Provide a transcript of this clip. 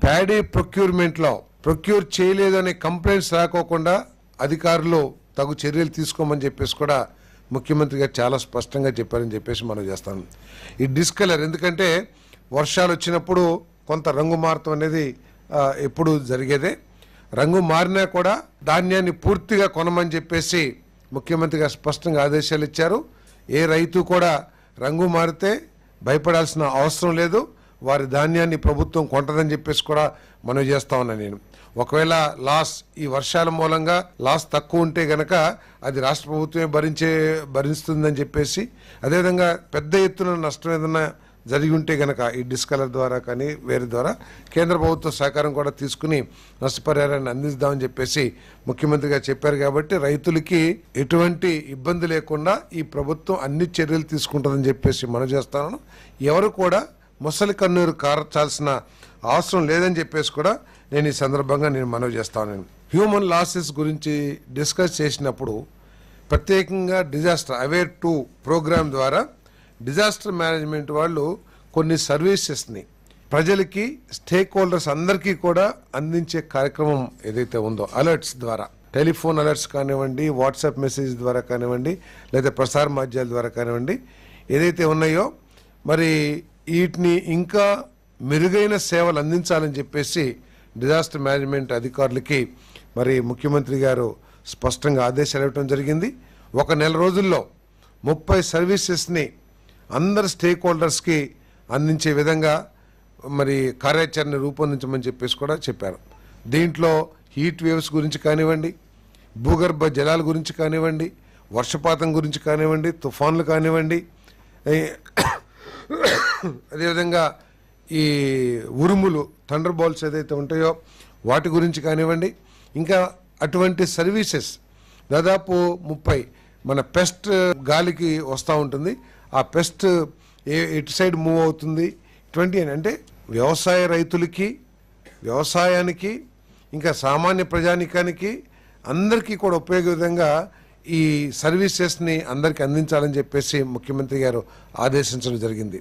Paddy ప్రొక్యూర్మెంట్లో procure చేయలేదు అనే complaints రాకోకుండా అధికారులు తగు చర్యలు తీసుకోమని చెప్పేసి కూడా ముఖ్యమంత్రి గారు చాలా స్పష్టంగా చెప్పారని చెప్పేసి మనం చేస్తాం. ఈ డిస్కలర్ ఎందుకంటే వర్షాలు వచ్చినప్పుడు కొంత రంగు మారటం అనేది ఎప్పుడు జరిగేదే. రంగు మారినా కూడా ధాన్యాన్ని పూర్తిగా కొనమని చెప్పేసి ముఖ్యమంత్రి గారు స్పష్టంగా ఆదేశాలు ఇచ్చారు. ఏ రైతు కూడా రంగు మారితే భయపడాల్సిన అవసరం లేదు, వారి ధాన్యాన్ని ప్రభుత్వం కొంటదని చెప్పేసి కూడా మనం చేస్తా ఉన్నాను నేను. ఒకవేళ లాస్ ఈ వర్షాల మూలంగా లాస్ తక్కువ ఉంటే గనక అది రాష్ట్ర ప్రభుత్వమే భరిస్తుందని చెప్పేసి, అదేవిధంగా పెద్ద ఎత్తున నష్టం ఏదన్నా జరిగి ఉంటే గనక ఈ డిస్కలర్ ద్వారా కానీ వేరే ద్వారా కేంద్ర ప్రభుత్వ సహకారం కూడా తీసుకుని నష్టపరిహారాన్ని అందిస్తామని చెప్పేసి ముఖ్యమంత్రి గారు చెప్పారు. కాబట్టి రైతులకి ఎటువంటి ఇబ్బంది లేకుండా ఈ ప్రభుత్వం అన్ని చర్యలు తీసుకుంటుందని చెప్పేసి మనం చేస్తాను. ఎవరు కూడా ముసలి కన్నీరు కార్చాల్సిన అవసరం లేదని చెప్పేసి కూడా నేను ఈ సందర్భంగా మనవి చేస్తాను. హ్యూమన్ లాసెస్ గురించి డిస్కస్ చేసినప్పుడు ప్రత్యేకంగా డిజాస్టర్ అవేర్ 2 ప్రోగ్రాం ద్వారా డిజాస్టర్ మేనేజ్మెంట్ వాళ్ళు కొన్ని సర్వీసెస్ని ప్రజలకి స్టేక్ హోల్డర్స్ అందరికీ కూడా అందించే కార్యక్రమం ఏదైతే ఉందో అలర్ట్స్ ద్వారా, టెలిఫోన్ అలర్ట్స్ కానివ్వండి, వాట్సాప్ మెసేజ్ ద్వారా కానివ్వండి, లేదా ప్రసార మాధ్యమాల ద్వారా కానివ్వండి, ఏదైతే ఉన్నాయో మరి వీటిని ఇంకా మెరుగైన సేవలు అందించాలని చెప్పేసి డిజాస్టర్ మేనేజ్మెంట్ అధికారులకి మరి ముఖ్యమంత్రి గారు స్పష్టంగా ఆదేశాలు ఇవ్వడం జరిగింది. 1 నెల రోజుల్లో 30 సర్వీసెస్ని అందరు స్టేక్ హోల్డర్స్కి అందించే విధంగా మరి కార్యాచరణ రూపొందించమని చెప్పేసి కూడా చెప్పారు. దీంట్లో హీట్ వేవ్స్ గురించి కానివ్వండి, భూగర్భ జలాల గురించి కానివ్వండి, వర్షపాతం గురించి కానివ్వండి, తుఫాన్లు కానివ్వండి, అదేవిధంగా ఈ ఉరుములు థండర్ బాల్స్ ఏదైతే ఉంటాయో వాటి గురించి కానివ్వండి, ఇంకా అటువంటి సర్వీసెస్ దాదాపు 30 మన పెస్ట్ గాలికి వస్తూ ఉంటుంది, ఆ పెస్ట్ ఎటు సైడ్ మూవ్ అవుతుంది, ఇటువంటి అంటే వ్యవసాయ రైతులకి, వ్యవసాయానికి, ఇంకా సామాన్య ప్రజానికానికి అందరికీ కూడా ఉపయోగ విధంగా ఈ సర్వీసెస్ని అందరికీ అందించాలని చెప్పేసి ముఖ్యమంత్రి గారు ఆదేశించడం జరిగింది.